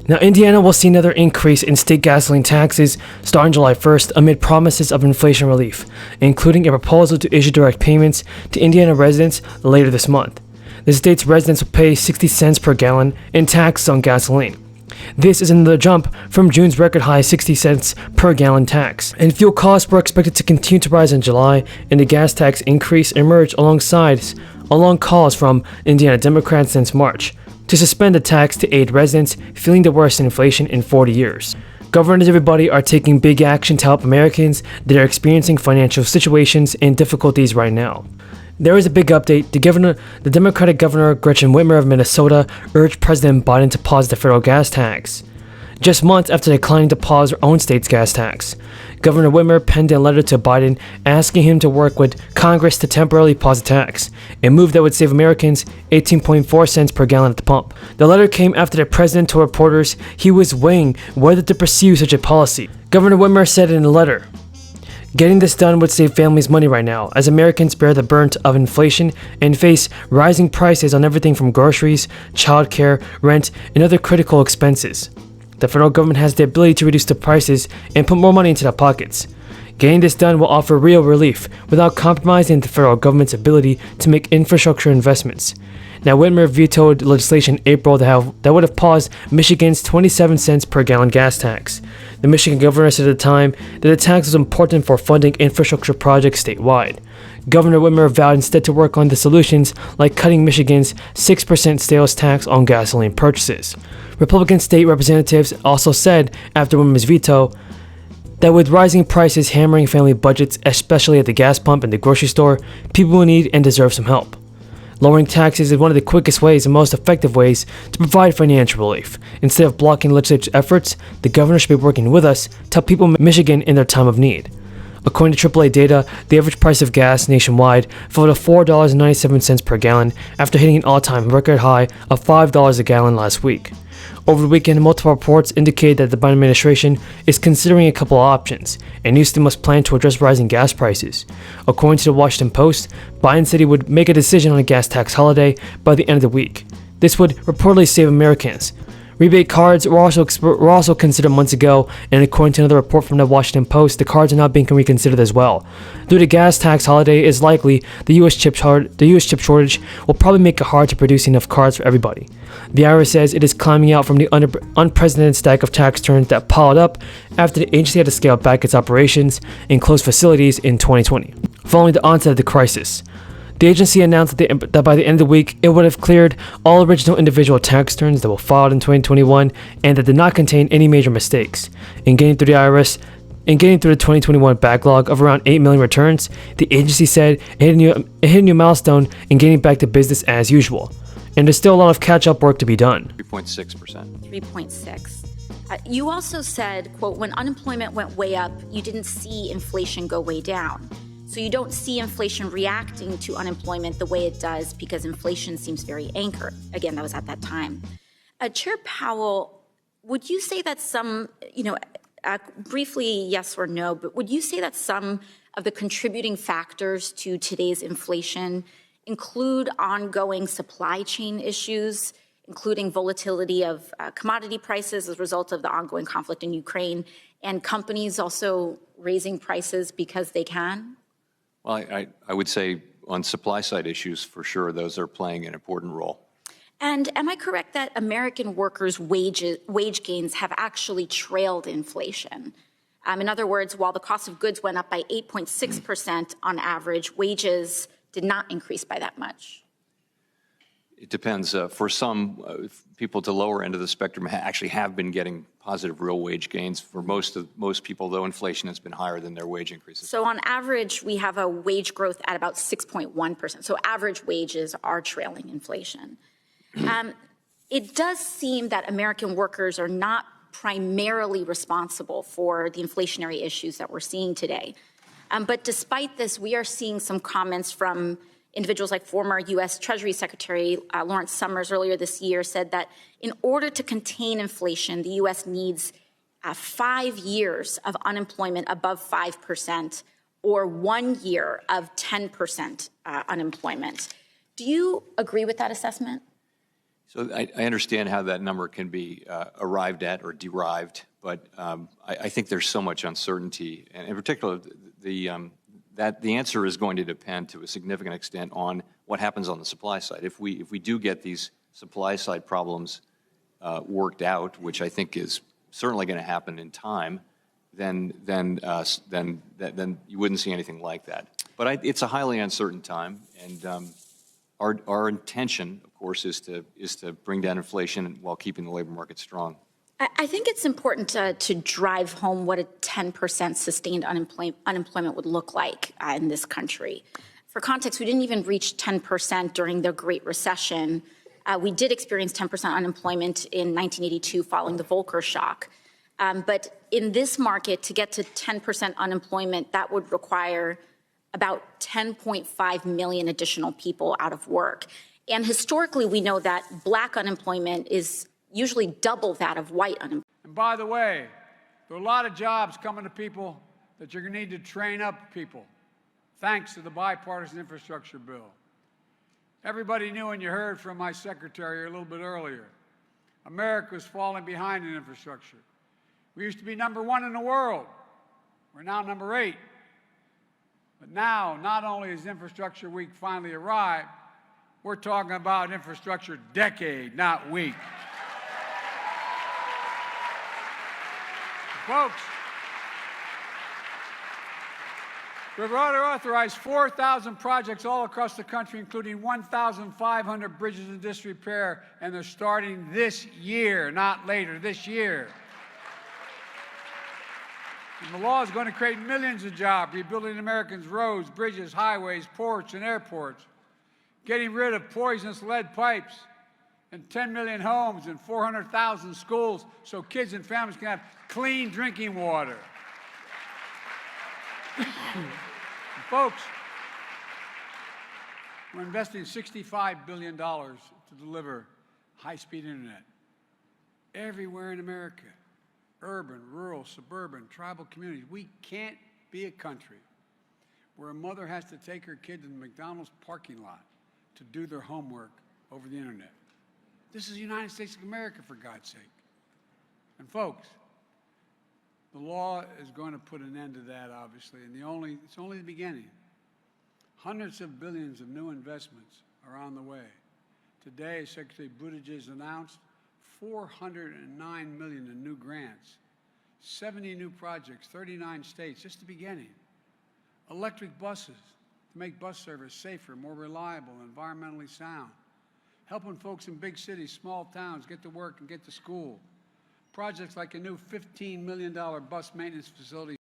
Now, Indiana will see another increase in state gasoline taxes starting July 1st amid promises of inflation relief, including a proposal to issue direct payments to Indiana residents later this month. The state's residents will pay 60 cents per gallon in taxes on gasoline. This is another jump from June's record high 60 cents per gallon tax. And fuel costs were expected to continue to rise in July, and the gas tax increase emerged along calls from Indiana Democrats since March to suspend the tax to aid residents feeling the worst inflation in 40 years. Governors everybody are taking big action to help Americans that are experiencing financial situations and difficulties right now. There is a big update. The Democratic Governor Gretchen Whitmer of Minnesota urged President Biden to pause the federal gas tax, just months after declining to pause her own state's gas tax. Governor Whitmer penned a letter to Biden asking him to work with Congress to temporarily pause the tax, a move that would save Americans 18.4 cents per gallon at the pump. The letter came after the president told reporters he was weighing whether to pursue such a policy. Governor Whitmer said in the letter, "Getting this done would save families money right now, as Americans bear the brunt of inflation and face rising prices on everything from groceries, childcare, rent, and other critical expenses. The federal government has the ability to reduce the prices and put more money into their pockets. Getting this done will offer real relief without compromising the federal government's ability to make infrastructure investments." Now, Whitmer vetoed legislation in April that would have paused Michigan's 27 cents per gallon gas tax. The Michigan governor said at the time that the tax was important for funding infrastructure projects statewide. Governor Whitmer vowed instead to work on the solutions like cutting Michigan's 6% sales tax on gasoline purchases. Republican state representatives also said after Whitmer's veto that with rising prices hammering family budgets, especially at the gas pump and the grocery store, people will need and deserve some help. Lowering taxes is one of the quickest ways and most effective ways to provide financial relief. Instead of blocking legislature's efforts, the governor should be working with us to help people in Michigan in their time of need. According to AAA data, the average price of gas nationwide fell to $4.97 per gallon after hitting an all-time record high of $5 a gallon last week. Over the weekend, multiple reports indicate that the Biden administration is considering a couple of options, a new stimulus plan to address rising gas prices. According to the Washington Post, Biden said he would make a decision on a gas tax holiday by the end of the week. This would reportedly save Americans. Rebate cards were also considered months ago, and according to another report from the Washington Post, the cards are now being reconsidered as well. Due to gas tax holiday is likely, the U.S. chip shortage will probably make it hard to produce enough cards for everybody. The IRS says it is climbing out from the unprecedented stack of tax returns that piled up after the agency had to scale back its operations and close facilities in 2020, following the onset of the crisis. The agency announced that by the end of the week, it would have cleared all original individual tax returns that were filed in 2021 and that did not contain any major mistakes. In getting through the 2021 backlog of around 8 million returns, the agency said it hit a new milestone in getting back to business as usual. And there's still a lot of catch-up work to be done. 3.6%. 3.6. You also said, quote, when unemployment went way up, you didn't see inflation go way down. So you don't see inflation reacting to unemployment the way it does because inflation seems very anchored. Again, that was at that time. Chair Powell, would you say that some, briefly yes or no, but would you say that some of the contributing factors to today's inflation include ongoing supply chain issues, including volatility of commodity prices as a result of the ongoing conflict in Ukraine, and companies also raising prices because they can? Well, I would say on supply side issues, for sure, those are playing an important role. And am I correct that American workers' wage gains have actually trailed inflation? In other words, while the cost of goods went up by 8.6% on average, wages did not increase by that much. It depends. For some people at the lower end of the spectrum actually have been getting positive real wage gains. For most people, though, inflation has been higher than their wage increases. So on average, we have a wage growth at about 6.1%. So average wages are trailing inflation. It does seem that American workers are not primarily responsible for the inflationary issues that we're seeing today. But despite this, we are seeing some comments from individuals like former U.S. Treasury Secretary Lawrence Summers earlier this year said that in order to contain inflation, the U.S. needs 5 years of unemployment above 5% or 1 year of 10% unemployment. Do you agree with that assessment? So I understand how that number can be arrived at or derived, but I think there's so much uncertainty, and in particular, the answer is going to depend to a significant extent on what happens on the supply side. If we do get these supply side problems worked out, which I think is certainly going to happen in time, then you wouldn't see anything like that. But it's a highly uncertain time, and our intention, of course, is to bring down inflation while keeping the labor market strong. I think it's important to drive home what a 10% sustained unemployment would look like in this country. For context, we didn't even reach 10% during the Great Recession. We did experience 10% unemployment in 1982 following the Volcker shock. But in this market, to get to 10% unemployment, that would require about 10.5 million additional people out of work. And historically, we know that black unemployment is usually double that of white unemployment. And by the way, there are a lot of jobs coming to people that you're going to need to train up people, thanks to the bipartisan infrastructure bill. Everybody knew, and you heard from my secretary a little bit earlier, America was falling behind in infrastructure. We used to be #1 in the world. We're now #8. But now, not only has Infrastructure Week finally arrived, we're talking about infrastructure decade, not week. Folks, we've already authorized 4,000 projects all across the country, including 1,500 bridges in disrepair, and they're starting this year, not later, this year. And the law is going to create millions of jobs, rebuilding Americans' roads, bridges, highways, ports, and airports, getting rid of poisonous lead pipes and 10 million homes and 400,000 schools so kids and families can have clean drinking water. Folks, we're investing $65 billion to deliver high-speed internet everywhere in America. Urban, rural, suburban, tribal communities. We can't be a country where a mother has to take her kid to the McDonald's parking lot to do their homework over the internet. This is the United States of America, for God's sake. And folks, the law is going to put an end to that, obviously, and it's only the beginning. Hundreds of billions of new investments are on the way. Today, Secretary Buttigieg announced $409 million in new grants, 70 new projects, 39 states, just the beginning. Electric buses to make bus service safer, more reliable, environmentally sound. Helping folks in big cities, small towns get to work and get to school. Projects like a new $15 million bus maintenance facility